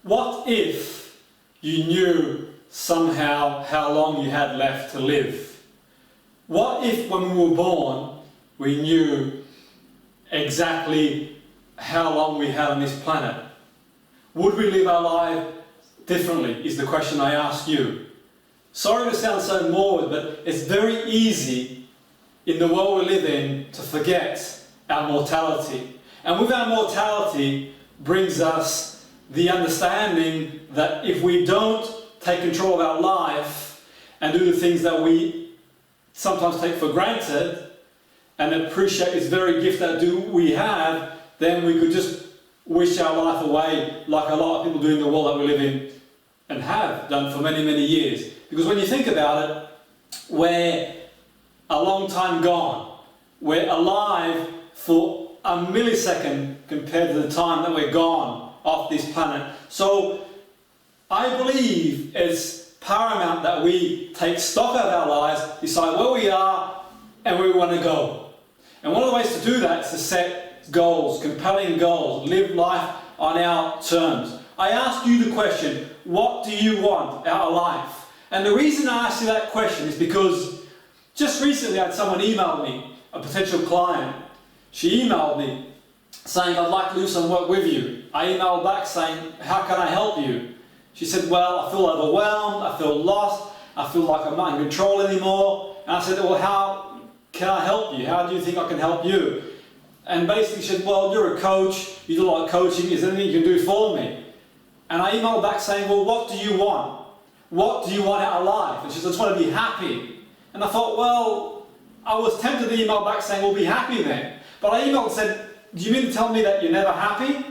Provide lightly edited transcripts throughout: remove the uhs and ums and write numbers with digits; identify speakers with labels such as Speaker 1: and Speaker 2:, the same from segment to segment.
Speaker 1: What if you knew somehow how long you had left to live? What if when we were born we knew exactly how long we had on this planet? Would we live our life differently, is the question I ask you. Sorry to sound so morbid, but it's very easy in the world we live in to forget our mortality. And with our mortality brings us the understanding that if we don't take control of our life and do the things that we sometimes take for granted and appreciate this very gift that we have, then we could just wish our life away like a lot of people do in the world that we live in and have done for many, many years. Because when you think about it, we're a long time gone. We're alive for a millisecond compared to the time that we're gone off this planet. So I believe it's paramount that we take stock of our lives, decide where we are and where we want to go. And one of the ways to do that is to set goals, compelling goals, live life on our terms. I ask you the question, what do you want out of life? And the reason I ask you that question is because just recently I had someone email me, a potential client. She emailed me saying, I'd like to do some work with you. I emailed back saying, how can I help you? She said, well, I feel overwhelmed, I feel lost, I feel like I'm not in control anymore. And I said, well, how can I help you? How do you think I can help you? And basically she said, well, you're a coach, you do a lot of coaching, is there anything you can do for me? And I emailed back saying, well, what do you want? What do you want out of life? And she said, I just want to be happy. And I thought, well, I was tempted to email back saying, well, be happy then. But I emailed and said, do you mean to tell me that you're never happy?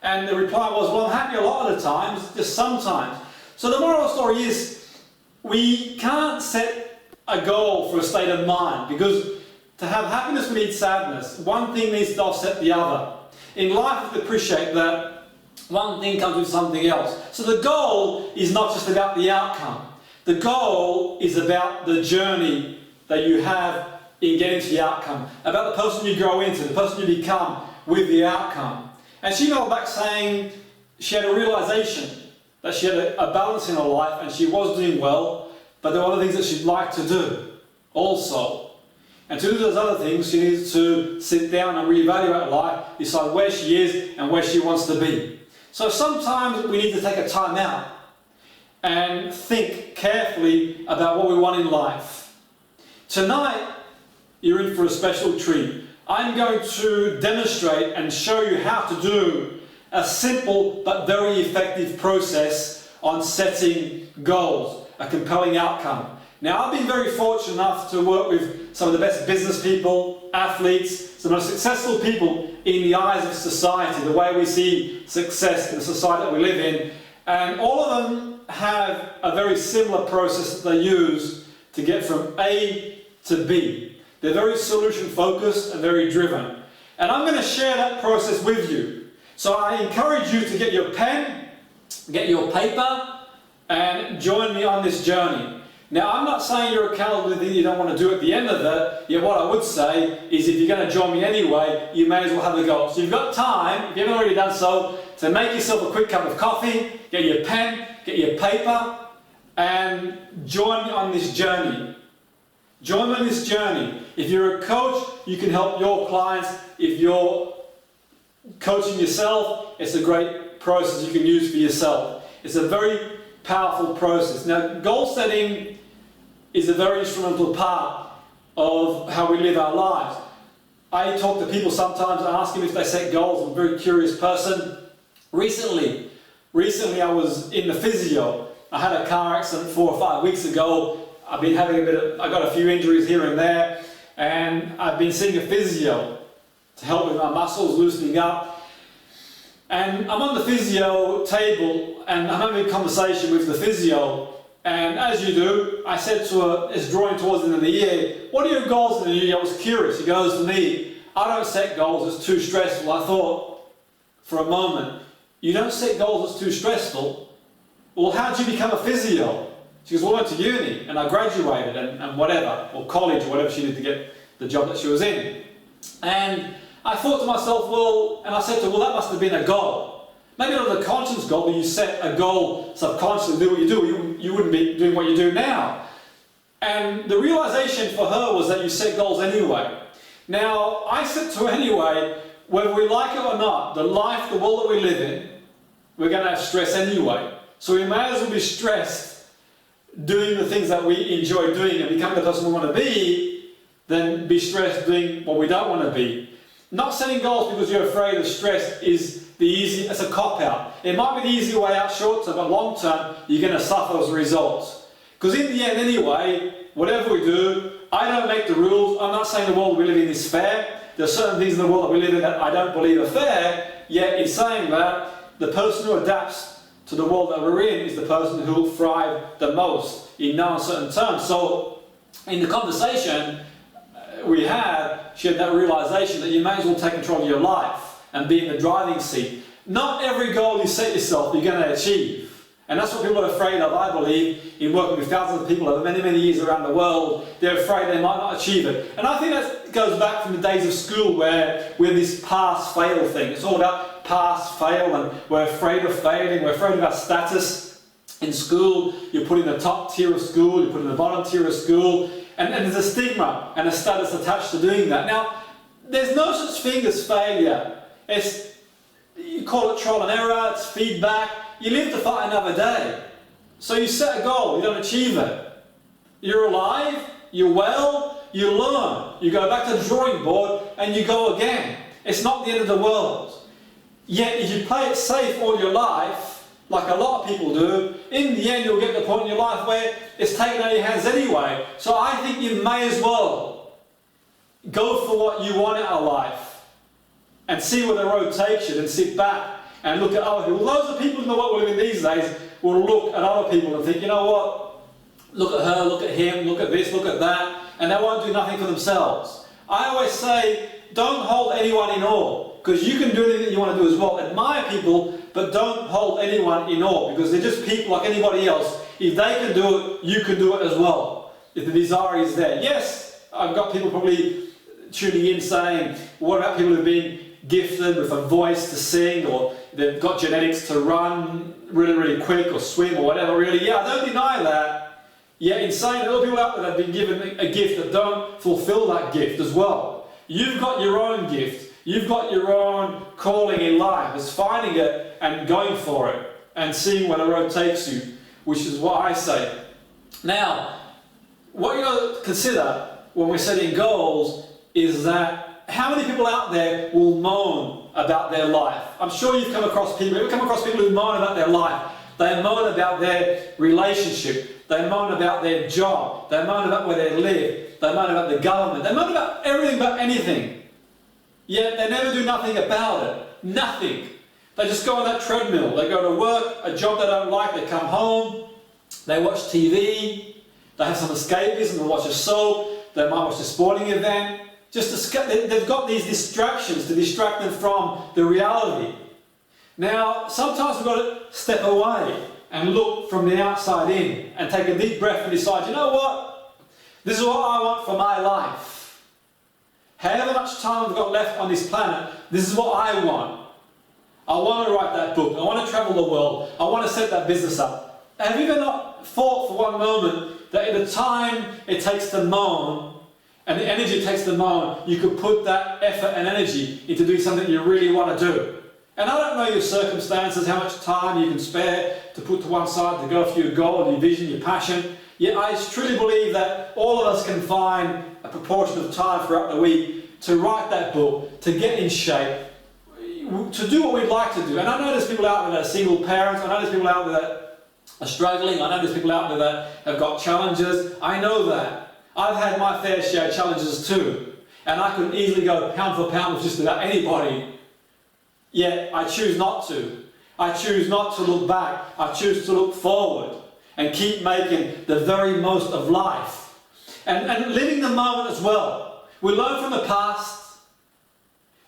Speaker 1: And the reply was, well, I'm happy a lot of the times, just sometimes. So the moral of the story is, we can't set a goal for a state of mind, because to have happiness we need sadness. One thing needs to offset the other. In life, we have to appreciate that one thing comes with something else. So the goal is not just about the outcome. The goal is about the journey that you have in getting to the outcome, about the person you grow into, the person you become with the outcome. And she emailed back saying she had a realization that she had a balance in her life and she was doing well, but there were other things that she'd like to do also. And to do those other things, she needs to sit down and reevaluate her life, decide where she is and where she wants to be. So sometimes we need to take a time out and think carefully about what we want in life. Tonight, you're in for a special treat. I'm going to demonstrate and show you how to do a simple but very effective process on setting goals, a compelling outcome. Now, I've been very fortunate enough to work with some of the best business people, athletes, some of the most successful people in the eyes of society, the way we see success in the society that we live in. And all of them have a very similar process that they use to get from A to B. They're very solution focused and very driven. And I'm going to share that process with you. So I encourage you to get your pen, get your paper, and join me on this journey. Now, I'm not saying you're accountable to anything you don't want to do at the end of it. Yet what I would say is if you're going to join me anyway, you may as well have a go. So you've got time, if you haven't already done so, to make yourself a quick cup of coffee, get your pen, get your paper, and join me on this journey. Join me on this journey. If you're a coach, you can help your clients. If you're coaching yourself, it's a great process you can use for yourself. It's a very powerful process. Now, goal setting is a very instrumental part of how we live our lives. I talk to people sometimes and ask them if they set goals. I'm a very curious person. Recently I was in the physio. I had a car accident 4 or 5 weeks ago. I've been having I got a few injuries here and there, and I've been seeing a physio to help with my muscles loosening up. And I'm on the physio table and I'm having a conversation with the physio, and as you do, I said to her, it's drawing towards the end of the year, what are your goals in the year? I was curious. He goes to me, I don't set goals, it's too stressful. I thought for a moment, you don't set goals, it's too stressful? Well, how did you become a physio? She goes, well, I went to uni and I graduated and whatever, or college, or whatever she did to get the job that she was in. And I thought to myself, well, and I said to her, well, that must have been a goal. Maybe not a conscious goal, but you set a goal subconsciously to do what you do. You wouldn't be doing what you do now. And the realization for her was that you set goals anyway. Now, I said to her anyway, whether we like it or not, the life, the world that we live in, we're going to have stress anyway. So we may as well be stressed doing the things that we enjoy doing and becoming the person we want to be, than be stressed doing what we don't want to be. Not setting goals because you're afraid of stress is the easy, it's a cop-out. It might be the easy way out short term, but long term, you're going to suffer as a result. Because in the end anyway, whatever we do, I don't make the rules. I'm not saying the world we live in is fair. There are certain things in the world that we live in that I don't believe are fair, yet in saying that, the person who adapts to the world that we're in is the person who will thrive the most in no uncertain terms. So, in the conversation we had, she had that realization that you may as well take control of your life and be in the driving seat. Not every goal you set yourself you're going to achieve. And that's what people are afraid of, I believe, in working with thousands of people over many, many years around the world. They're afraid they might not achieve it. And I think that goes back from the days of school where we're this pass-fail thing. It's all about pass-fail, and we're afraid of failing. We're afraid of our status in school. You're put in the top tier of school, you're put in the bottom tier of school. And there's a stigma and a status attached to doing that. Now, there's no such thing as failure. You call it trial and error, it's feedback. You live to fight another day. So you set a goal, you don't achieve it. You're alive, you're well, you learn. You go back to the drawing board and you go again. It's not the end of the world. Yet if you play it safe all your life, like a lot of people do, in the end you'll get to the point in your life where it's taken out of your hands anyway. So I think you may as well go for what you want out of life and see where the road takes you, and sit back and look at other people. Loads of people in the world we live in these days will look at other people and think, you know what, look at her, look at him, look at this, look at that, and they won't do nothing for themselves. I always say, don't hold anyone in awe, because you can do anything that you want to do as well. Admire people, but don't hold anyone in awe, because they're just people like anybody else. If they can do it, you can do it as well, if the desire is there. Yes, I've got people probably tuning in saying, what about people who've been gifted with a voice to sing, or they've got genetics to run really, really quick, or swim, or whatever, really. Yeah, I don't deny that. Yet in saying there are people out there that have been given a gift that don't fulfill that gift as well. You've got your own gift. You've got your own calling in life. It's finding it and going for it and seeing where the road takes you, which is what I say. Now, what you got to consider when we're setting goals is that how many people out there will moan about their life? I'm sure you've come across people who moan about their life. They moan about their relationship. They moan about their job. They moan about where they live. They moan about the government. They moan about everything but anything. Yet they never do nothing about it. Nothing. They just go on that treadmill. They go to work, a job they don't like, they come home, they watch TV, they have some escapism, they watch a soap, they might watch a sporting event. They've got these distractions to distract them from the reality. Now, sometimes we've got to step away and look from the outside in and take a deep breath and decide, you know what? This is what I want for my life. However much time I've got left on this planet, this is what I want. I want to write that book. I want to travel the world. I want to set that business up. Have you ever not thought for one moment that in the time it takes to moan, and the energy it takes to moan, you could put that effort and energy into doing something you really want to do? And I don't know your circumstances, how much time you can spare to put to one side to go for your goal, your vision, your passion. Yet I truly believe that all of us can find a proportion of time throughout the week to write that book, to get in shape, to do what we'd like to do. And I know there's people out there that are single parents. I know there's people out there that are struggling. I know there's people out there that have got challenges. I know that. I've had my fair share of challenges too, and I could easily go pound for pound with just about anybody, yet I choose not to. I choose not to look back. I choose to look forward and keep making the very most of life and living the moment as well. We learn from the past.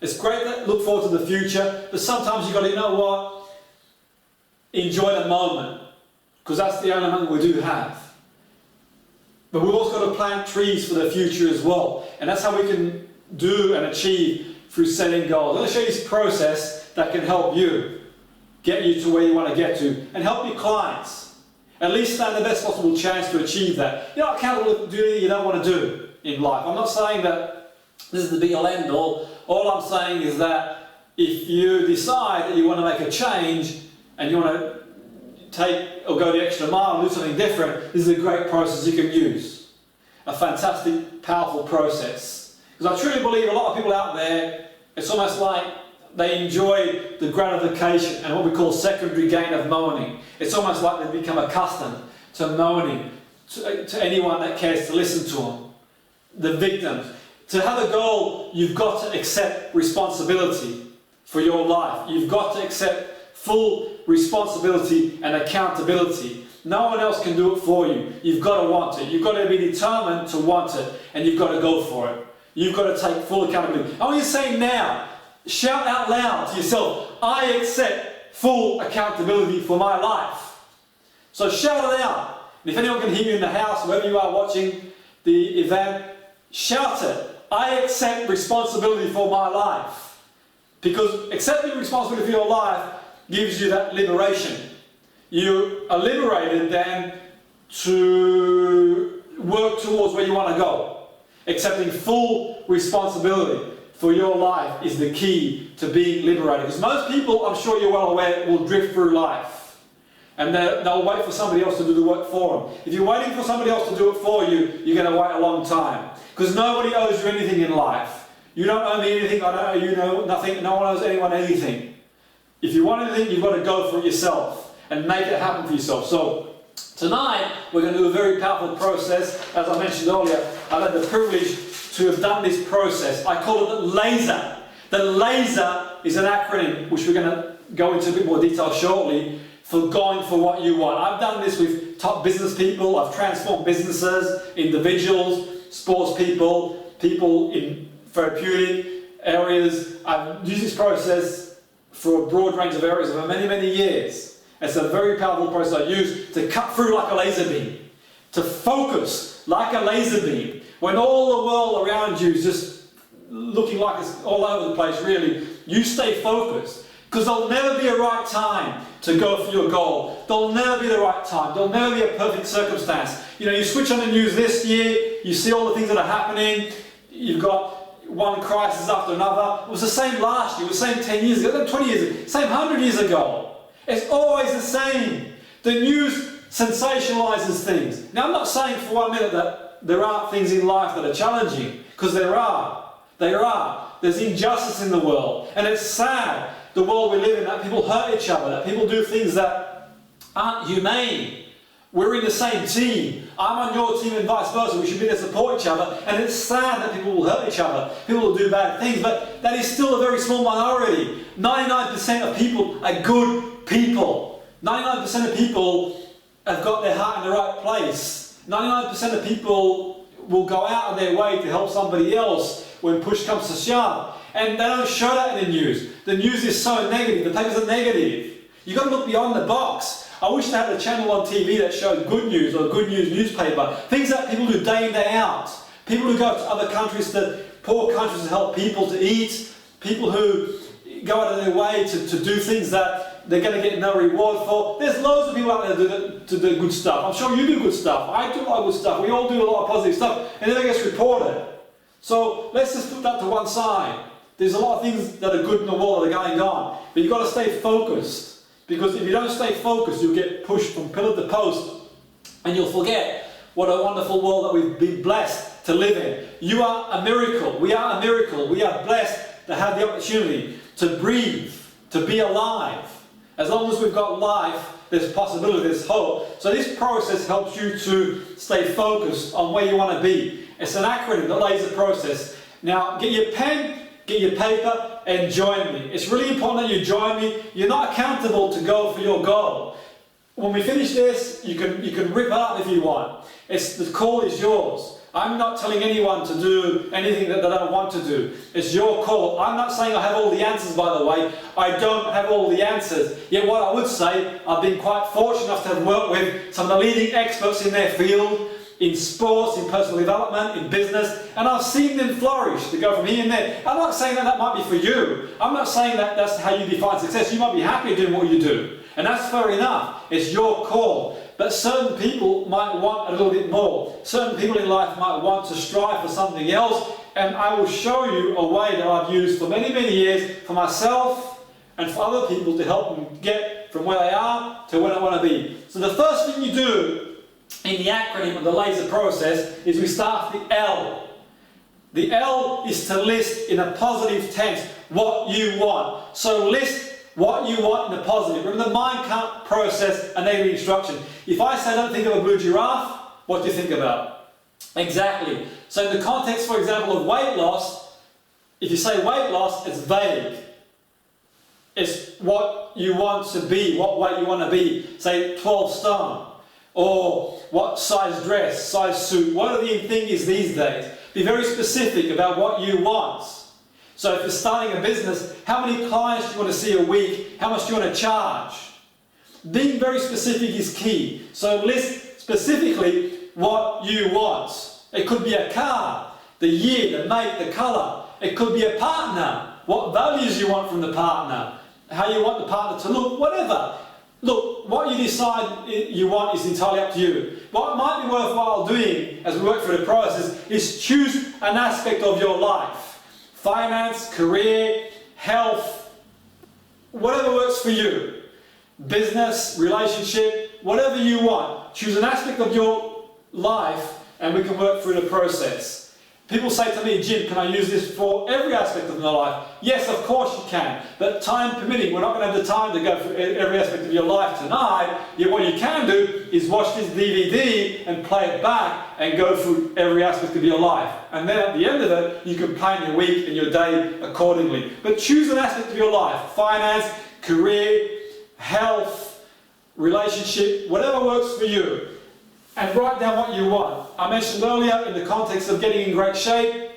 Speaker 1: It's great to look forward to the future, but sometimes you've got to, you know what, enjoy the moment, because that's the only moment we do have. But we've also got to plant trees for the future as well. And that's how we can do and achieve through setting goals. I'm going to show you this process that can help you. get you to where you want to get to, and help your clients at least stand the best possible chance to achieve that. You're not accountable to do anything you don't want to do in life. I'm not saying that this is the be-all end-all. All I'm saying is that if you decide that you want to make a change and you want to take or go the extra mile and do something different, this is a great process you can use. A fantastic, powerful process. Because I truly believe a lot of people out there, it's almost like they enjoy the gratification and what we call secondary gain of moaning. It's almost like they become accustomed to moaning to anyone that cares to listen to them. The victims. To have a goal, you've got to accept responsibility for your life. You've got to accept full responsibility and accountability. No one else can do it for you. You've got to want it. You've got to be determined to want it, and you've got to go for it. You've got to take full accountability. I want you to say now, shout out loud to yourself, I accept full accountability for my life. So shout it out. And if anyone can hear you in the house, wherever you are watching the event, shout it. I accept responsibility for my life. Because accepting responsibility for your life gives you that liberation. You are liberated then to work towards where you want to go. Accepting full responsibility for your life is the key to being liberated. Because most people, I'm sure you're well aware, will drift through life. And they'll wait for somebody else to do the work for them. If you're waiting for somebody else to do it for you, you're going to wait a long time. Because nobody owes you anything in life. You don't owe me anything, I don't owe you nothing, no one owes anyone anything. If you want anything, you've got to go for it yourself and make it happen for yourself. So tonight, we're going to do a very powerful process. As I mentioned earlier, I've had the privilege to have done this process. I call it the LASER. The LASER is an acronym, which we're going to go into a bit more detail shortly, for going for what you want. I've done this with top business people. I've transformed businesses, individuals, sports people, people in therapeutic areas. I've used this process for a broad range of areas over many, many years. It's a very powerful process I use to cut through like a laser beam, to focus like a laser beam. When all the world around you is just looking like it's all over the place, really, you stay focused. Because there'll never be a right time to go for your goal. There'll never be the right time. There'll never be a perfect circumstance. You know, you switch on the news this year, you see all the things that are happening, you've got one crisis after another. It was the same last year, it was the same 10 years ago, 20 years ago, same 100 years ago. It's always the same. The news sensationalizes things. Now, I'm not saying for 1 minute that there aren't things in life that are challenging, because there are. There are. There's injustice in the world, and it's sad, the world we live in, that people hurt each other, that people do things that aren't humane. We're in the same team. I'm on your team and vice versa. We should be there to support each other. And it's sad that people will hurt each other. People will do bad things. But that is still a very small minority. 99% of people are good people. 99% of people have got their heart in the right place. 99% of people will go out of their way to help somebody else when push comes to shove. And they don't show that in the news. The news is so negative. The papers are negative. You've got to look beyond the box. I wish they had a channel on TV that showed good news, or good news newspaper. Things that people do day in, day out. People who go to other countries, to poor countries, to help people to eat. People who go out of their way to do things that they're going to get no reward for. There's loads of people out there to do good stuff. I'm sure you do good stuff. I do a lot of good stuff. We all do a lot of positive stuff. And it never gets reported. So let's just put that to one side. There's a lot of things that are good in the world that are going on. But you've got to stay focused. Because if you don't stay focused, you'll get pushed from pillar to post, and you'll forget what a wonderful world that we've been blessed to live in. You are a miracle. We are a miracle. We are blessed to have the opportunity to breathe, to be alive. As long as we've got life, there's possibility, there's hope. So this process helps you to stay focused on where you want to be. It's an acronym, the LASER process. Now, get your pen, get your paper, and join me. It's really important that you join me. You're not accountable to go for your goal. When we finish this, you can rip it up if you want. The call is yours. I'm not telling anyone to do anything that they don't want to do. It's your call. I'm not saying I have all the answers, by the way. I don't have all the answers. Yet what I would say, I've been quite fortunate enough to have worked with some of the leading experts in their field, in sports, in personal development, in business, and I've seen them flourish to go from here and there. I'm not saying that that might be for you. I'm not saying that that's how you define success. You might be happy doing what you do, and that's fair enough. It's your call. But certain people might want a little bit more. Certain people in life might want to strive for something else, and I will show you a way that I've used for many, many years for myself and for other people to help them get from where they are to where they want to be. So the first thing you do in the acronym of the laser process is we start with the L. The L is to list in a positive tense what you want. So list what you want in the positive. Remember, the mind can't process a negative instruction. If I say don't think of a blue giraffe, what do you think about? Exactly. So in the context, for example, of weight loss, if you say weight loss, it's vague. It's what you want to be, what weight you want to be. Say 12 stone. Or what size dress, size suit. What are the things these days? Be very specific about what you want. So if you're starting a business, how many clients do you want to see a week? How much do you want to charge? Being very specific is key. So list specifically what you want. It could be a car, the year, the make, the colour. It could be a partner, what values you want from the partner, how you want the partner to look, whatever. Look, what you decide you want is entirely up to you. What might be worthwhile doing as we work through the process is choose an aspect of your life. Finance, career, health, whatever works for you. Business, relationship, whatever you want. Choose an aspect of your life and we can work through the process. People say to me, Jim, can I use this for every aspect of my life? Yes, of course you can. But time permitting, we're not going to have the time to go through every aspect of your life tonight. Yet what you can do is watch this DVD and play it back and go through every aspect of your life. And then at the end of it, you can plan your week and your day accordingly. But choose an aspect of your life. Finance, career, health, relationship, whatever works for you. And write down what you want. I mentioned earlier in the context of getting in great shape,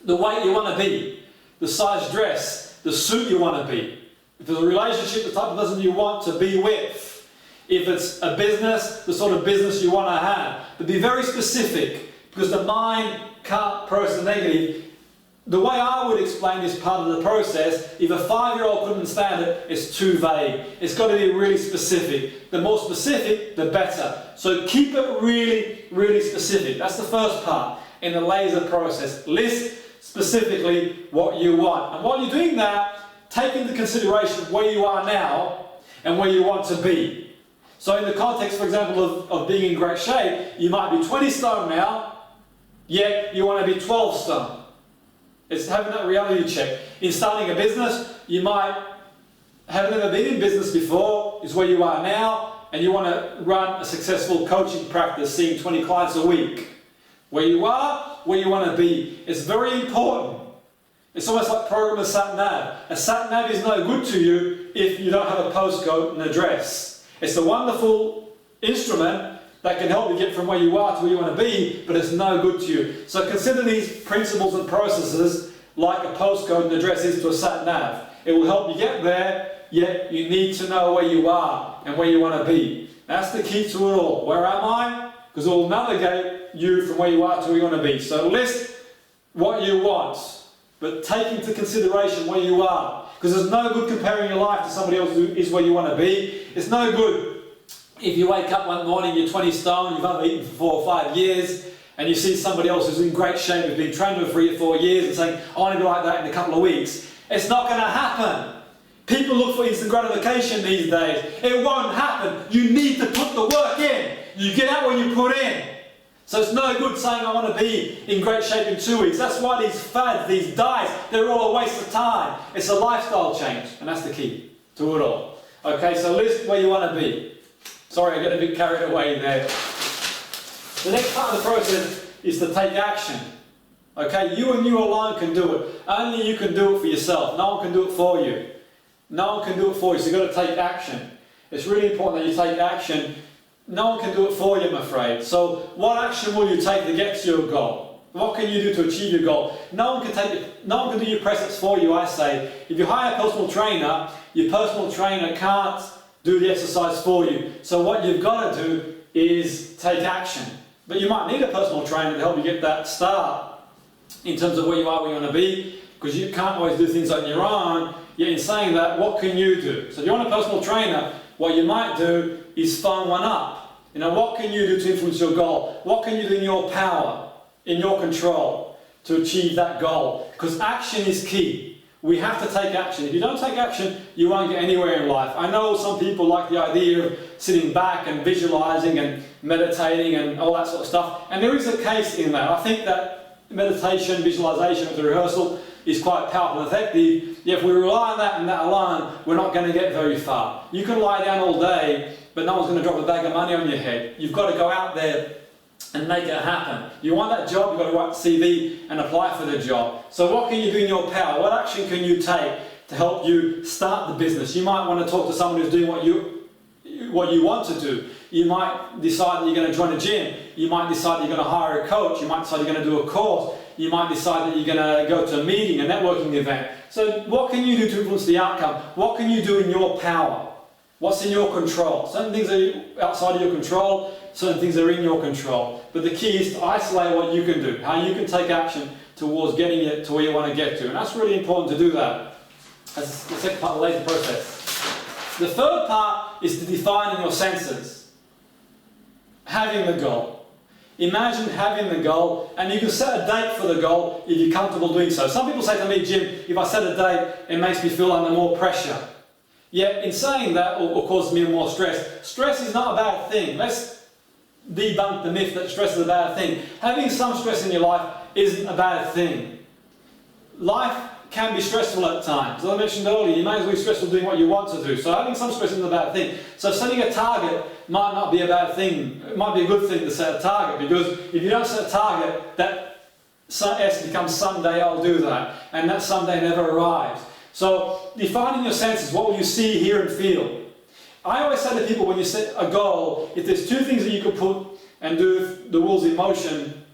Speaker 1: the weight you want to be, the size dress, the suit you want to be. If it's a relationship, the type of person you want to be with. If it's a business, the sort of business you want to have. But be very specific, because the mind can't process negative. The way I would explain this part of the process, if a 5-year-old couldn't understand it, it's too vague. It's got to be really specific. The more specific, the better. So keep it really, really specific. That's the first part in the laser process. List specifically what you want. And while you're doing that, take into consideration where you are now and where you want to be. So in the context, for example, of being in great shape, you might be 20 stone now, yet you want to be 12 stone. It's having that reality check. In starting a business, you might have never been in business before, is where you are now, and you want to run a successful coaching practice, seeing 20 clients a week. Where you are, where you want to be. It's very important. It's almost like programming a sat-nav. A sat-nav is no good to you if you don't have a postcode and address. It's a wonderful instrument that can help you get from where you are to where you want to be, but it's no good to you. So consider these principles and processes like a postcode and address is to a sat-nav. It will help you get there, yet you need to know where you are and where you want to be. That's the key to it all. Where am I? Because it will navigate you from where you are to where you want to be. So list what you want, but take into consideration where you are. Because there's no good comparing your life to somebody else who is where you want to be. It's no good if you wake up one morning, you're 20 stone, you've only eaten for 4 or 5 years, and you see somebody else who's in great shape, who's been trained for 3 or 4 years, and saying, I want to be like that in a couple of weeks. It's not going to happen. People look for instant gratification these days. It won't happen. You need to put the work in. You get out what you put in. So it's no good saying I want to be in great shape in 2 weeks. That's why these fads, these diets, they're all a waste of time. It's a lifestyle change, and that's the key to it all. Okay, so list where you want to be. Sorry, I got a bit carried away there. The next part of the process is to take action. Okay, you and you alone can do it. Only you can do it for yourself. No one can do it for you. No one can do it for you, so you've got to take action. It's really important that you take action. No one can do it for you, I'm afraid. So what action will you take to get to your goal? What can you do to achieve your goal? No one can do your presets for you, I say. If you hire a personal trainer, your personal trainer can't do the exercise for you. So what you've got to do is take action. But you might need a personal trainer to help you get that start in terms of where you are, where you want to be, because you can't always do things on your own. Yet in saying that, what can you do? So if you want a personal trainer, what you might do is phone one up. You know, what can you do to influence your goal? What can you do in your power, in your control, to achieve that goal? Because action is key. We have to take action. If you don't take action, you won't get anywhere in life. I know some people like the idea of sitting back and visualizing and meditating and all that sort of stuff. And there is a case in that. I think that meditation, visualization with the rehearsal is quite powerful and effective. Yet if we rely on that and that alone, we're not going to get very far. You can lie down all day, but no one's going to drop a bag of money on your head. You've got to go out there and make it happen. You want that job, you've got to write the CV and apply for the job. So what can you do in your power? What action can you take to help you start the business? You might want to talk to someone who's doing what you want to do. You might decide that you're going to join a gym. You might decide that you're going to hire a coach. You might decide you're going to do a course. You might decide that you're going to go to a meeting, a networking event. So what can you do to influence the outcome? What can you do in your power? What's in your control? Certain things are outside of your control, certain things are in your control. But the key is to isolate what you can do, how you can take action towards getting it to where you want to get to. And that's really important to do that. That's the second part of the laser process. The third part is to defining your senses. Having the goal. Imagine having the goal, and you can set a date for the goal if you're comfortable doing so. Some people say to me, Jim, if I set a date, it makes me feel under more pressure. Yet in saying that, or causes me more stress, stress is not a bad thing. Let's debunk the myth that stress is a bad thing. Having some stress in your life isn't a bad thing. Life can be stressful at times. As I mentioned earlier, you may as well be stressful doing what you want to do. So having some stress isn't a bad thing. So setting a target might not be a bad thing. It might be a good thing to set a target, because if you don't set a target, that S becomes someday I'll do that. And that someday never arrives. So defining your senses, what will you see, hear and feel? I always say to people, when you set a goal, if there's two things that you could put and do the wheels in motion,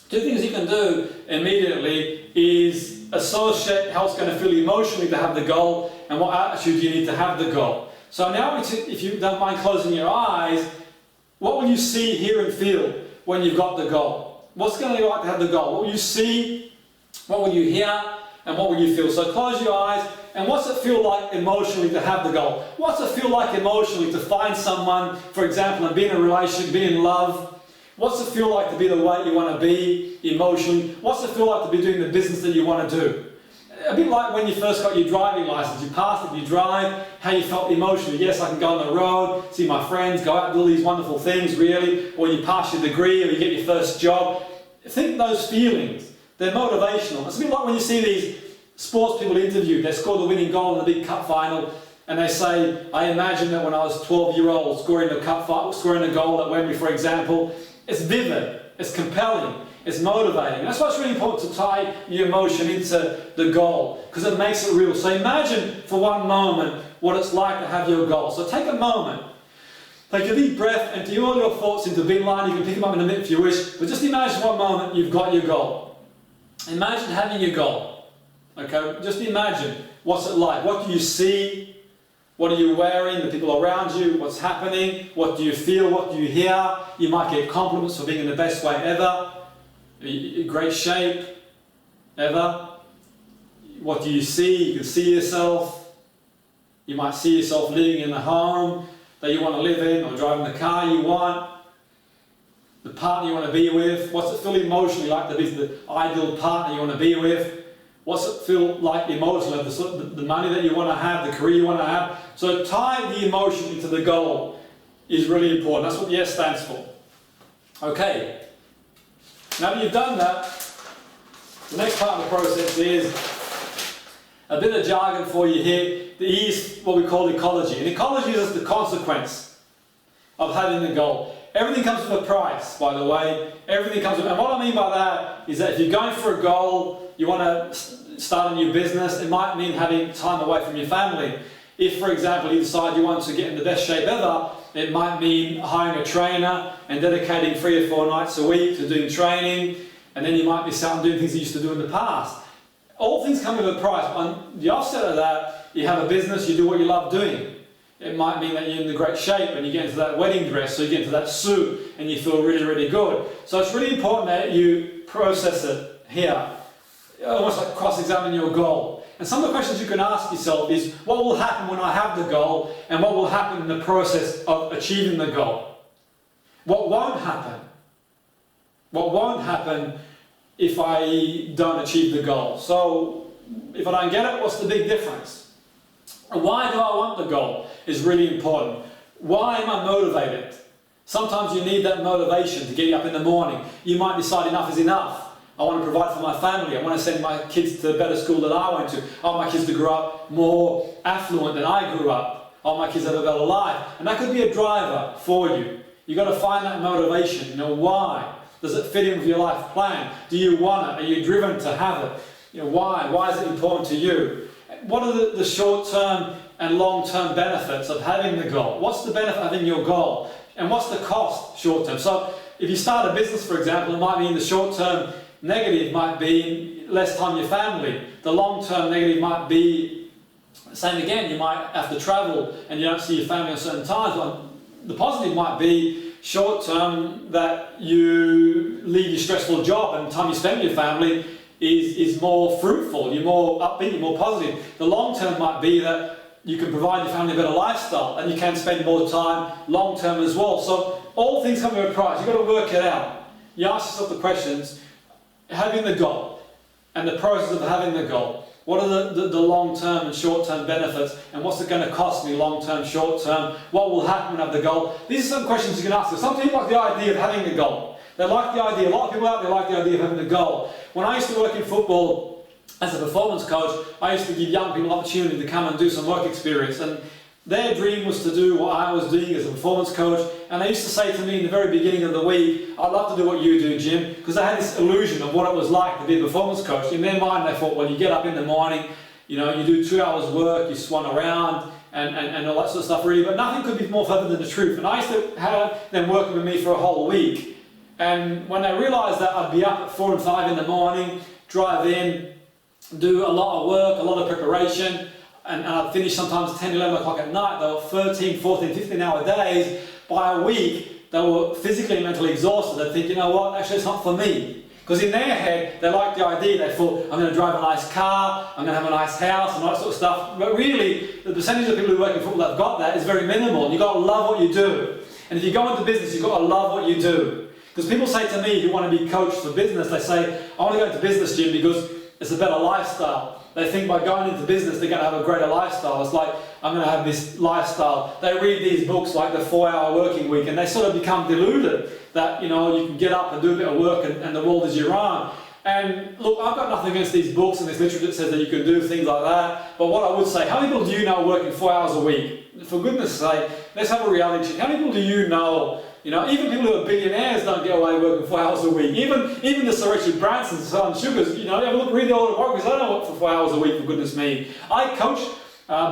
Speaker 1: two things you can do immediately is associate how it's going to feel emotionally to have the goal and what attitude you need to have the goal. So now, if you don't mind closing your eyes, what will you see, hear and feel when you've got the goal? What's it going to be like to have the goal? What will you see, what will you hear, and what will you feel? So close your eyes, and what's it feel like emotionally to have the goal? What's it feel like emotionally to find someone, for example, and be in a relationship, be in love? What's it feel like to be the way you want to be emotionally? What's it feel like to be doing the business that you want to do? A bit like when you first got your driving license. You passed it, you drive, how you felt emotionally. Yes, I can go on the road, see my friends, go out and do all these wonderful things, really. Or you pass your degree, or you get your first job. Think those feelings. They're motivational. It's a bit like when you see these sports people interviewed. They scored the winning goal in the big cup final, and they say, I imagine that when I was 12-year-old scoring the goal at Wembley, for example. It's vivid, it's compelling, it's motivating. That's why it's really important to tie your emotion into the goal, because it makes it real. So imagine for one moment what it's like to have your goal. So take a moment, take a deep breath, empty all your thoughts into a big line. You can pick them up in a minute if you wish, but just imagine one moment you've got your goal. Imagine having your goal. Okay, just imagine what's it like. What do you see? What are you wearing? The people around you? What's happening? What do you feel? What do you hear? You might get compliments for being in the best way ever. Great shape ever. What do you see? You can see yourself. You might see yourself living in the home that you want to live in, or driving the car you want. The partner you want to be with. What's it feel emotionally like to be the ideal partner you want to be with? What's it feel like emotionally, the money that you want to have, the career you want to have? So tie the emotion into the goal is really important. That's what the S stands for. Okay, now that you've done that, the next part of the process is a bit of jargon for you here. The E is what we call ecology. And ecology is the consequence of having the goal. Everything comes with a price, by the way. Everything comes with, and what I mean by that is that if you're going for a goal, you want to start a new business, it might mean having time away from your family. If, for example, you decide you want to get in the best shape ever, it might mean hiring a trainer and dedicating 3 or 4 nights a week to doing training, and then you might be starting doing things you used to do in the past. All things come with a price. On the offset of that, you have a business, you do what you love doing. It might mean that you're in the great shape and you get into that wedding dress, so you get into that suit and you feel really, really good. So it's really important that you process it here, almost like cross-examine your goal. And some of the questions you can ask yourself is, what will happen when I have the goal, and what will happen in the process of achieving the goal? What won't happen? What won't happen if I don't achieve the goal? So if I don't get it, what's the big difference? Why do I want the goal is really important. Why am I motivated? Sometimes you need that motivation to get you up in the morning. You might decide enough is enough. I want to provide for my family. I want to send my kids to a better school than I went to. I want my kids to grow up more affluent than I grew up. I want my kids to have a better life. And that could be a driver for you. You've got to find that motivation. Why? Does it fit in with your life plan? Do you want it? Are you driven to have it? Why? Why is it important to you? What are the short-term and long-term benefits of having the goal? What's the benefit of having your goal? And what's the cost short-term? So if you start a business, for example, it might mean the short-term negative might be less time with your family. The long-term negative might be, same again, you might have to travel and you don't see your family at certain times. Well, the positive might be short-term that you leave your stressful job and the time you spend with your family is more fruitful, you're more upbeat, you're more positive. The long-term might be that you can provide your family a better lifestyle and you can spend more time long-term as well. So all things come with a price. You've got to work it out. You ask yourself the questions, having the goal and the process of having the goal. What are the long-term and short-term benefits, and what's it going to cost me long-term, short-term? What will happen when I have the goal? These are some questions you can ask. Some people like the idea of having the goal. They like the idea. A lot of people out there like the idea of having the goal. When I used to work in football as a performance coach, I used to give young people an opportunity to come and do some work experience. And their dream was to do what I was doing as a performance coach. And they used to say to me in the very beginning of the week, I'd love to do what you do, Jim, because they had this illusion of what it was like to be a performance coach. In their mind, they thought, well, you get up in the morning, you do 2 hours work, you swan around, and all that sort of stuff really, but nothing could be more further than the truth. And I used to have them working with me for a whole week. And when they realised that I'd be up at 4 and 5 in the morning, drive in, do a lot of work, a lot of preparation, and I'd finish sometimes 10, 11 o'clock at night. They were 13, 14, 15 hour days. By a week, they were physically and mentally exhausted. They'd think, you know what, actually it's not for me. Because in their head, they liked the idea. They thought, I'm going to drive a nice car, I'm going to have a nice house, and all that sort of stuff. But really, the percentage of people who work in football that have got that is very minimal. You've got to love what you do. And if you go into business, you've got to love what you do. Because people say to me, who want to be coached for business, they say, I want to go into business, Jim, because it's a better lifestyle. They think by going into business, they're going to have a greater lifestyle. It's like, I'm going to have this lifestyle. They read these books like the 4-hour working week, and they sort of become deluded that, you can get up and do a bit of work and the world is your own. And look, I've got nothing against these books and this literature that says that you can do things like that. But what I would say, how many people do you know working 4 hours a week? For goodness sake, let's have a reality check. How many people do you know? Even people who are billionaires don't get away working 4 hours a week. Even the Sir Richard Bransons, Sun Sugars, have a look, read the old biographies. I don't work for 4 hours a week, for goodness me. I coach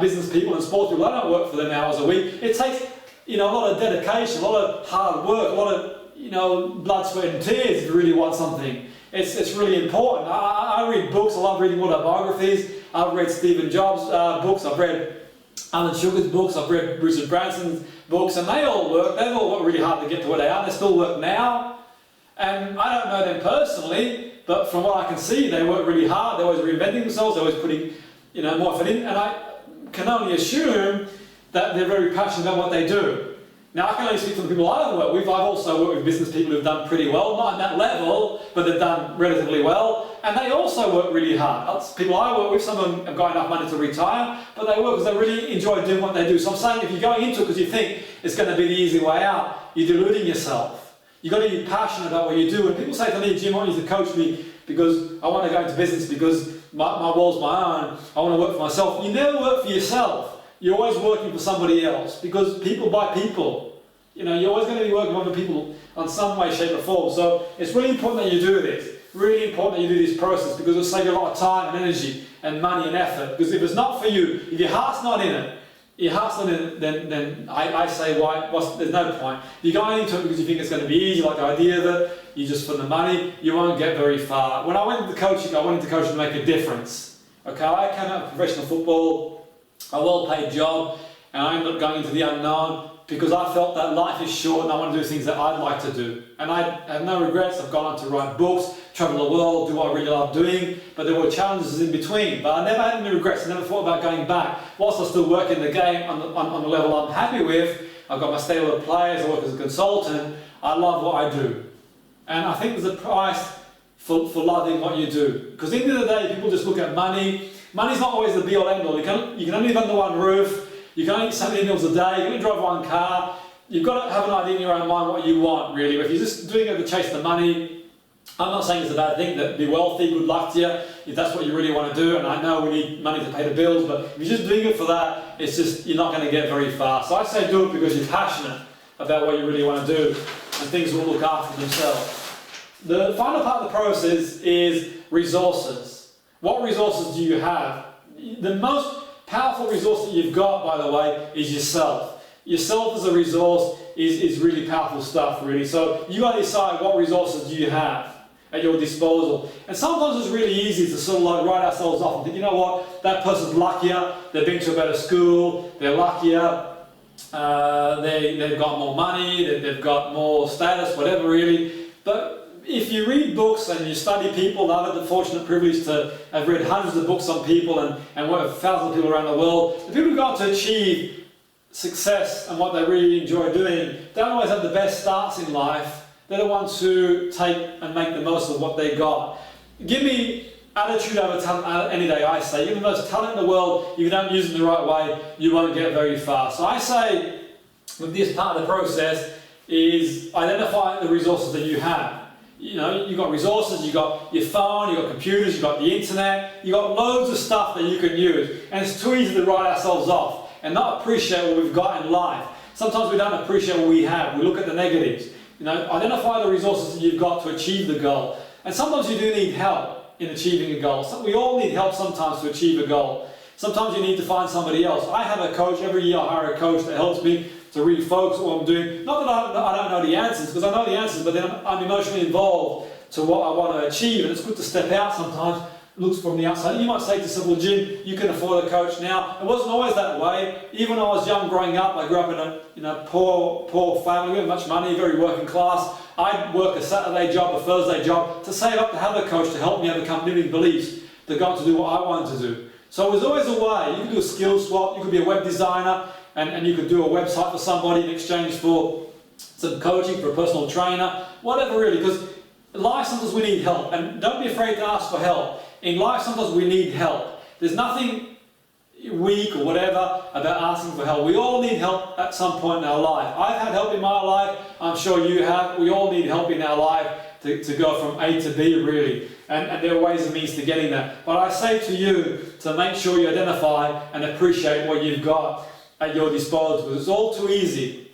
Speaker 1: business people and sports people. I don't work for them hours a week. It takes, a lot of dedication, a lot of hard work, a lot of, blood, sweat and tears if you really want something. It's really important. I read books. I love reading autobiographies. I've read Stephen Jobs' books. I've read Alan Sugar's books. I've read Richard Branson's books, and they all work. They've all worked really hard to get to where they are. They still work now. And I don't know them personally, but from what I can see, they work really hard. They're always reinventing themselves. They're always putting, more effort in. And I can only assume that they're very passionate about what they do. Now, I can only speak for the people I've worked with. I've also worked with business people who've done pretty well, not at that level, but they've done relatively well. And they also work really hard. That's people I work with, some of them have got enough money to retire, but they work because they really enjoy doing what they do. So I'm saying if you're going into it because you think it's going to be the easy way out, you're deluding yourself. You've got to be passionate about what you do. When people say to me, Jim, I want you to coach me because I want to go into business because my world's my own, I want to work for myself. You never work for yourself. You're always working for somebody else because people buy people. You're always going to be working for other people in some way, shape or form. So it's really important that you do this. Really important that you do this process because it'll save you a lot of time and energy and money and effort. Because if it's not for you, if your heart's not in it, then I say there's no point. If you're going into it because you think it's going to be easy, like the idea that you just for the money, you won't get very far. When I went into coaching, I went into coaching to make a difference. Okay, I came out of professional football, a well-paid job, and I ended up going into the unknown because I felt that life is short and I want to do things that I'd like to do. And I have no regrets. I've gone on to write books, travel the world, do what I really love doing, but there were challenges in between. But I never had any regrets. I never thought about going back. Whilst I still work in the game on the level I'm happy with, I've got my stable of players, I work as a consultant, I love what I do. And I think there's a price for loving what you do. Because at the end of the day, people just look at money. Money's not always the be-all end-all. You can only live under one roof. You can only eat so many meals a day. You can only drive one car. You've got to have an idea in your own mind what you want, really. But if you're just doing it to chase the money, I'm not saying it's a bad thing. That be wealthy, good luck to you, if that's what you really want to do. And I know we need money to pay the bills, but if you're just doing it for that, it's just, you're not going to get very far. So I say do it because you're passionate about what you really want to do, and things will look after themselves. The final part of the process is resources. What resources do you have? The most powerful resource that you've got, by the way, is yourself. Yourself as a resource is really powerful stuff, really. So you got to decide what resources do you have at your disposal. And sometimes it's really easy to sort of like write ourselves off and think, you know what, that person's luckier, they've been to a better school, they're luckier, they've got more money, they've got more status, whatever really. But if you read books and you study people, I've had the fortunate privilege to have read hundreds of books on people and work with thousands of people around the world. The people who go on to achieve success and what they really enjoy doing don't always have the best starts in life. They're the ones who take and make the most of what they got. Give me attitude over talent any day, I say. Give me the most talent in the world. If you don't use it in the right way, you won't get very far. So I say, with this part of the process, is identify the resources that you have. You know, you've got resources, you've got your phone, you've got computers, you've got the internet, you've got loads of stuff that you can use. And it's too easy to write ourselves off and not appreciate what we've got in life. Sometimes we don't appreciate what we have. We look at the negatives. You know, identify the resources that you've got to achieve the goal. And sometimes you do need help in achieving a goal. So we all need help sometimes to achieve a goal. Sometimes you need to find somebody else. I have a coach. Every year I hire a coach that helps me to really focus on what I'm doing. Not that I don't know the answers, because I know the answers, but then I'm emotionally involved to what I want to achieve. And it's good to step out sometimes, look from the outside. You might say to yourself, well, Jim, you can afford a coach now. It wasn't always that way. Even when I was young growing up, I grew up in a poor family. We didn't have much money, very working class. I'd work a Saturday job, a Thursday job, to save up to have a coach to help me overcome limiting beliefs to go on to do what I wanted to do. So it was always a way. You could do a skill swap, you could be a web designer, and you could do a website for somebody in exchange for some coaching, for a personal trainer, whatever really, because in life sometimes we need help, and don't be afraid to ask for help. In life sometimes we need help. There's nothing weak or whatever about asking for help. We all need help at some point in our life. I've had help in my life, I'm sure you have. We all need help in our life to go from A to B really, and there are ways and means to getting there. But I say to you to make sure you identify and appreciate what you've got at your disposal, because it's all too easy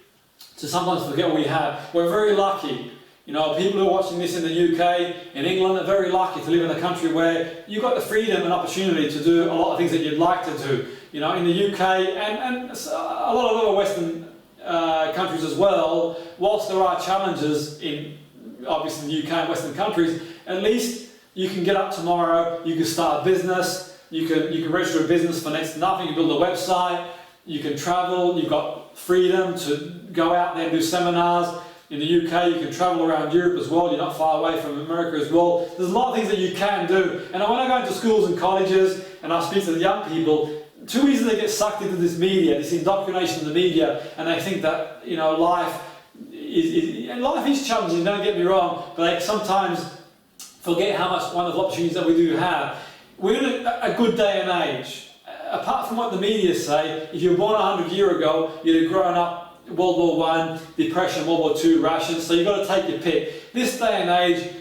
Speaker 1: to sometimes forget what we have. We're very lucky. You know, people who are watching this in the UK, in England, are very lucky to live in a country where you've got the freedom and opportunity to do a lot of things that you'd like to do. You know, in the UK and a lot of other Western countries as well, whilst there are challenges in obviously the UK and Western countries, at least you can get up tomorrow, you can start a business, you can register a business for next to nothing, you build a website, you can travel, you've got freedom to go out there and do seminars. In the UK, you can travel around Europe as well, you're not far away from America as well. There's a lot of things that you can do. And when I go into schools and colleges and I speak to the young people, too easy they get sucked into this media, this indoctrination of the media, and they think that, you know, life is challenging, don't get me wrong, but they sometimes forget how much wonderful opportunities that we do have. We're in a good day and age. Apart from what the media say, if you were born 100 years ago, you'd have grown up World War I, Depression, World War II, rations, so you've got to take your pick. This day and age,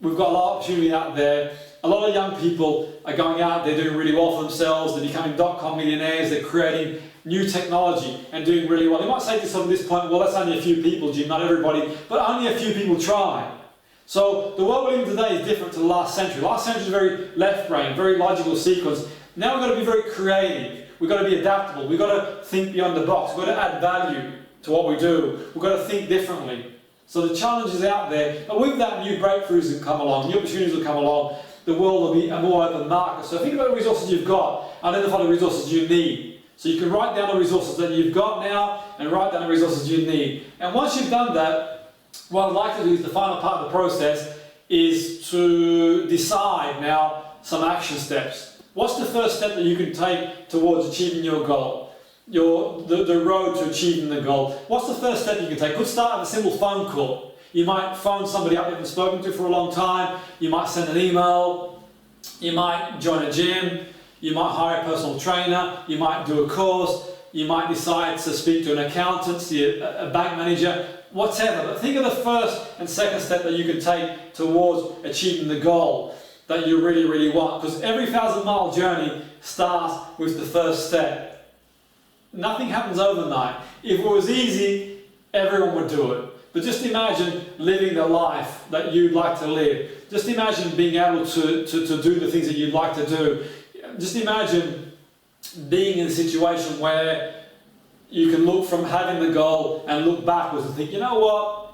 Speaker 1: we've got a lot of opportunity out there. A lot of young people are going out, they're doing really well for themselves, they're becoming .com millionaires, they're creating new technology and doing really well. You might say to yourself at this point, well, that's only a few people, Jim, not everybody, but only a few people try. So the world we're in today is different to the last century. Last century is very left brain, very logical sequence. Now we've got to be very creative, we've got to be adaptable, we've got to think beyond the box, we've got to add value to what we do, we've got to think differently. So the challenge is out there, but with that, new breakthroughs will come along, new opportunities will come along, the world will be a more open market. So think about the resources you've got, identify the resources you need. So you can write down the resources that you've got now and write down the resources you need. And once you've done that, what I'd like to do is the final part of the process is to decide now some action steps. What's the first step that you can take towards achieving your goal? The road to achieving the goal. What's the first step you can take? Could start with a simple phone call. You might phone somebody up you haven't spoken to for a long time. You might send an email. You might join a gym. You might hire a personal trainer. You might do a course. You might decide to speak to an accountant, see a bank manager, whatever. But think of the first and second step that you can take towards achieving the goal that you really, really want. Because every 1,000-mile journey starts with the first step. Nothing happens overnight. If it was easy, everyone would do it. But just imagine living the life that you'd like to live. Just imagine being able to do the things that you'd like to do. Just imagine being in a situation where you can look from having the goal and look backwards and think, you know what?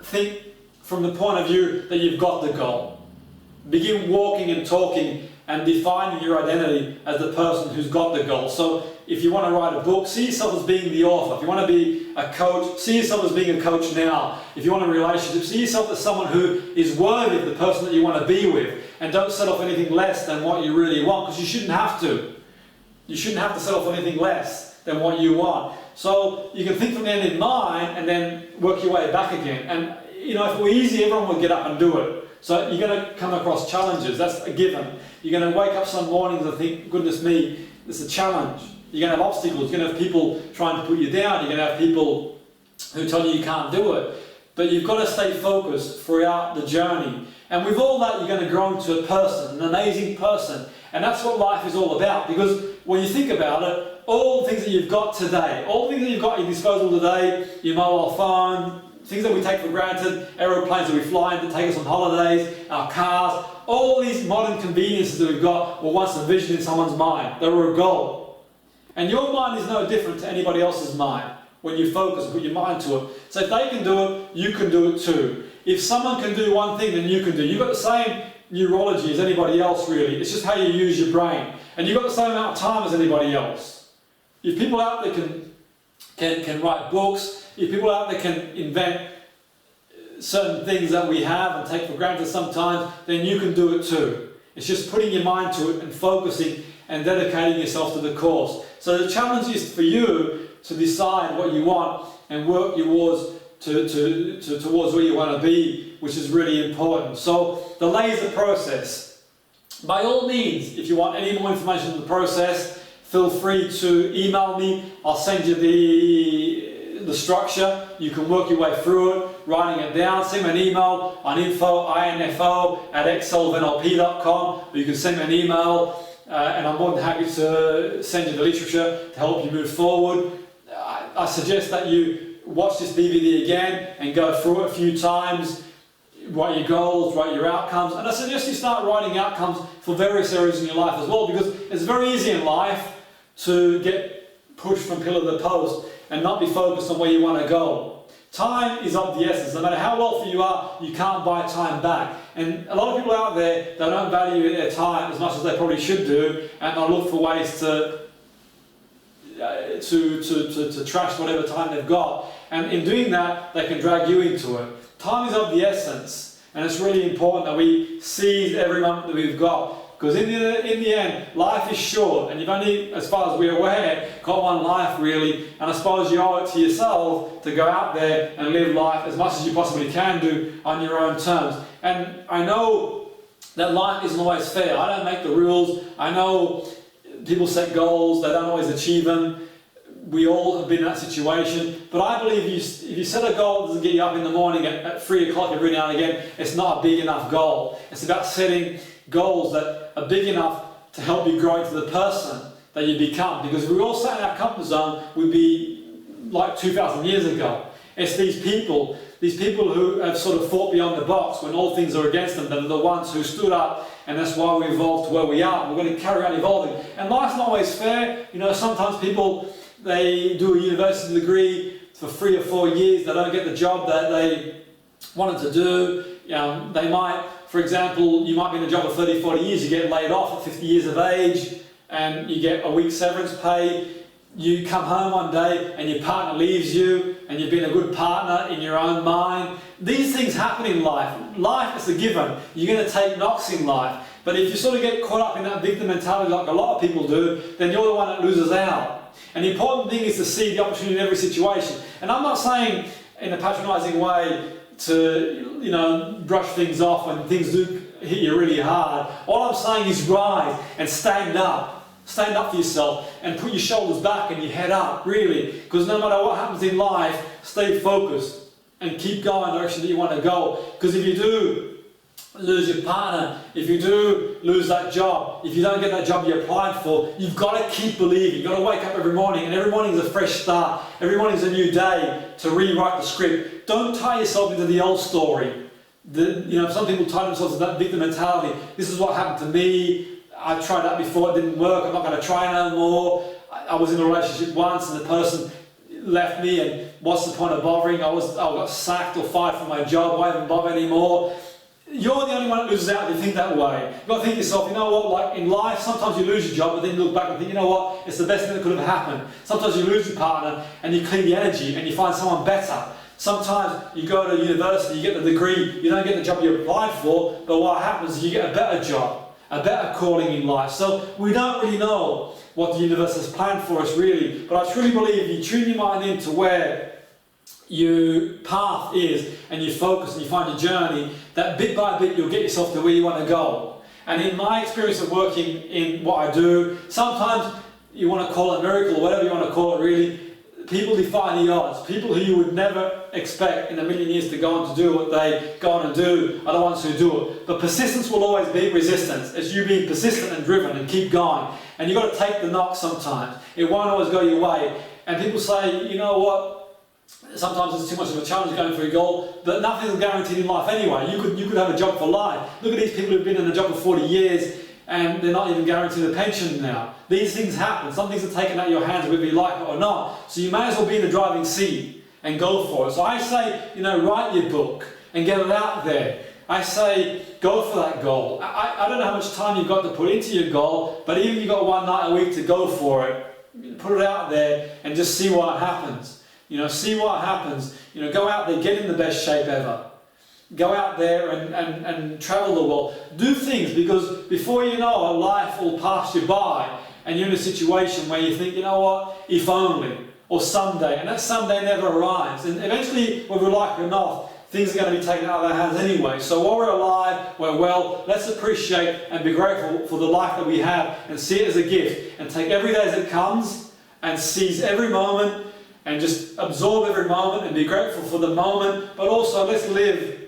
Speaker 1: Think from the point of view that you've got the goal. Begin walking and talking and defining your identity as the person who's got the goal. So if you want to write a book, see yourself as being the author. If you want to be a coach, see yourself as being a coach now. If you want a relationship, see yourself as someone who is worthy of the person that you want to be with. And don't settle for anything less than what you really want, because you shouldn't have to. You shouldn't have to settle for anything less than what you want. So you can think from the end in mind and then work your way back again. And you know, if it were easy, everyone would get up and do it. So you're going to come across challenges, that's a given. You're going to wake up some mornings and think, goodness me, it's a challenge. You're going to have obstacles, you're going to have people trying to put you down, you're going to have people who tell you can't do it. But you've got to stay focused throughout the journey. And with all that, you're going to grow into a person, an amazing person. And that's what life is all about. Because when you think about it, all the things that you've got today, all the things that you've got at your disposal today, your mobile phone, things that we take for granted, aeroplanes that we fly in to take us on holidays, our cars, all these modern conveniences that we've got were once a vision in someone's mind. They were a goal. And your mind is no different to anybody else's mind when you focus and put your mind to it. So if they can do it, you can do it too. If someone can do one thing, then you can do. You've got the same neurology as anybody else, really. It's just how you use your brain. And you've got the same amount of time as anybody else. If people out there can write books, if people out there can invent certain things that we have and take for granted sometimes, then you can do it too. It's just putting your mind to it and focusing and dedicating yourself to the course. So the challenge is for you to decide what you want and work towards where you want to be, which is really important. So the laser process. By all means, if you want any more information on the process, feel free to email me. I'll send you the structure. You can work your way through it, writing it down. Send me an email on info@excelvenlp.com, or you can send me an email and I'm more than happy to send you the literature to help you move forward. I suggest that you watch this DVD again and go through it a few times. Write your goals, write your outcomes, and I suggest you start writing outcomes for various areas in your life as well, because it's very easy in life to get pushed from pillar to post and not be focused on where you want to go. Time is of the essence. No matter how wealthy you are, you can't buy time back. And a lot of people out there, they don't value their time as much as they probably should do, and they'll look for ways to trash whatever time they've got. And in doing that, they can drag you into it. Time is of the essence, and it's really important that we seize every moment that we've got. Because in the end, life is short, and you've only, as far as we're aware, got one life really, and I suppose you owe it to yourself to go out there and live life as much as you possibly can do on your own terms. And I know that life isn't always fair. I don't make the rules. I know people set goals, they don't always achieve them. We all have been in that situation, but I believe if you set a goal that doesn't get you up in the morning at 3 o'clock every now and again, it's not a big enough goal. It's about setting goals that are big enough to help you grow into the person that you become. Because if we all sat in our comfort zone, we'd be like 2,000 years ago. It's these people who have sort of fought beyond the box when all things are against them, that are the ones who stood up, and that's why we evolved to where we are. We're going to carry on evolving. And life's not always fair. You know, sometimes people, they do a university degree for 3 or 4 years, they don't get the job that they wanted to do. They might, for example, you might be in a job for 30, 40 years, you get laid off at 50 years of age, and you get a week's severance pay. You come home one day and your partner leaves you, and you've been a good partner in your own mind. These things happen in life. Life is a given. You're going to take knocks in life. But if you sort of get caught up in that victim mentality like a lot of people do, then you're the one that loses out. And the important thing is to see the opportunity in every situation. And I'm not saying in a patronising way to, brush things off when things do hit you really hard. All I'm saying is rise and stand up. Stand up for yourself and put your shoulders back and your head up, really. Because no matter what happens in life, stay focused and keep going in the direction that you want to go. Because if you do lose your partner, if you do lose that job, if you don't get that job you applied for, you've got to keep believing. You've got to wake up every morning, and every morning is a fresh start. Every morning is a new day to rewrite the script. Don't tie yourself into the old story. Some people tie themselves to that victim mentality. This is what happened to me. I tried that before, it didn't work, I'm not going to try no more. I was in a relationship once and the person left me, and what's the point of bothering? I got sacked or fired from my job, why even bother anymore? You're the only one that loses out if you think that way. You've got to think to yourself, you know what, like in life, sometimes you lose your job, but then you look back and think, you know what, it's the best thing that could have happened. Sometimes you lose your partner and you clean the energy and you find someone better. Sometimes you go to university, you get the degree, you don't get the job you applied for, but what happens is you get a better job. A better calling in life. So we don't really know what the universe has planned for us, really, but I truly believe if you tune your mind into where your path is and you focus and you find your journey, that bit by bit you'll get yourself to where you want to go. And in my experience of working in what I do, sometimes you want to call it a miracle or whatever you want to call it, really, people defy the odds. People who you would never expect in a million years to go on to do what they go on and do are the ones who do it. But persistence will always beat resistance. It's you being persistent and driven and keep going. And you've got to take the knock sometimes. It won't always go your way. And people say, you know what, sometimes it's too much of a challenge going for a goal, but nothing's guaranteed in life anyway. You could have a job for life. Look at these people who've been in a job for 40 years and they're not even guaranteed a pension now. These things happen. Some things are taken out of your hands whether you like it or not. So you may as well be in the driving seat and go for it. So I say, write your book and get it out there. I say, go for that goal. I don't know how much time you've got to put into your goal, but even if you've got one night a week to go for it, put it out there and just see what happens. See what happens. Go out there, get in the best shape ever. Go out there and travel the world. Do things, because before you know it, life will pass you by and you're in a situation where you think, you know what, if only, or someday, and that someday never arrives. And eventually, whether we like it or not, things are going to be taken out of our hands anyway. So while we're alive, we're well, let's appreciate and be grateful for the life that we have and see it as a gift and take every day as it comes and seize every moment and just absorb every moment and be grateful for the moment, but also let's live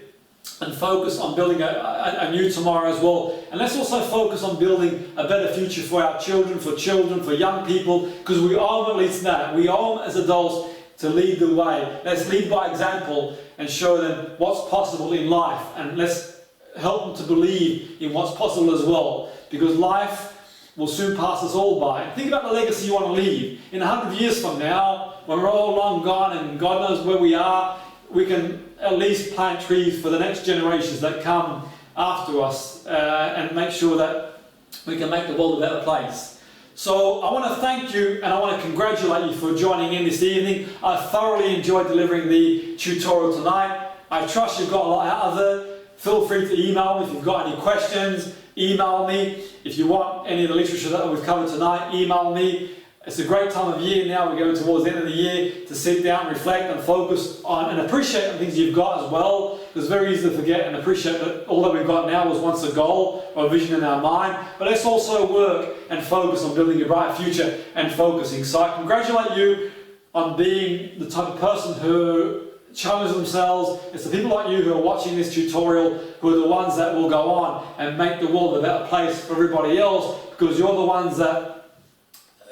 Speaker 1: and focus on building a new tomorrow as well. And let's also focus on building a better future for our children, for young people, because we owe them at least that. We owe them as adults to lead the way. Let's lead by example and show them what's possible in life, and let's help them to believe in what's possible as well, because life will soon pass us all by. And think about the legacy you want to leave. In 100 years from now, when we're all long gone and God knows where we are, we can at least plant trees for the next generations that come after us and make sure that we can make the world a better place. So I want to thank you and I want to congratulate you for joining in this evening. I thoroughly enjoyed delivering the tutorial tonight. I trust you've got a lot out of it. Feel free to email me if you've got any questions. Email me. If you want any of the literature that we've covered tonight, email me. It's a great time of year now. We're going towards the end of the year to sit down, reflect and focus on and appreciate the things you've got as well. It's very easy to forget and appreciate that all that we've got now was once a goal or a vision in our mind. But let's also work and focus on building a bright future and focusing. So I congratulate you on being the type of person who challenge themselves. It's the people like you who are watching this tutorial who are the ones that will go on and make the world a better place for everybody else, because you're the ones that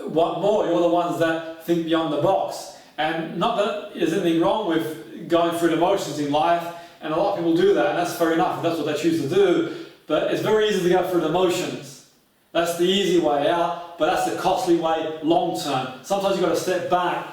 Speaker 1: want more. You're the ones that think beyond the box. And not that there's anything wrong with going through the motions in life, and a lot of people do that, and that's fair enough if that's what they choose to do, but it's very easy to go through the motions. That's the easy way out, but that's the costly way long term. Sometimes you've got to step back,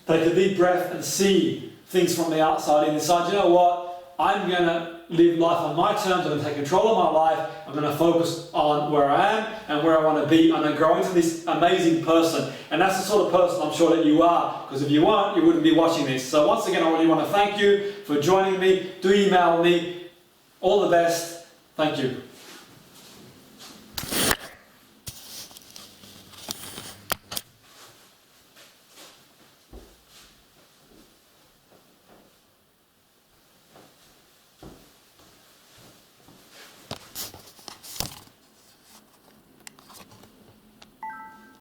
Speaker 1: take a deep breath and see things from the outside and decide, you know what, I'm going to live life on my terms. I'm going to take control of my life. I'm going to focus on where I am and where I want to be. I'm going to grow into this amazing person. And that's the sort of person I'm sure that you are. Because if you weren't, you wouldn't be watching this. So once again, I really want to thank you for joining me. Do email me. All the best. Thank you.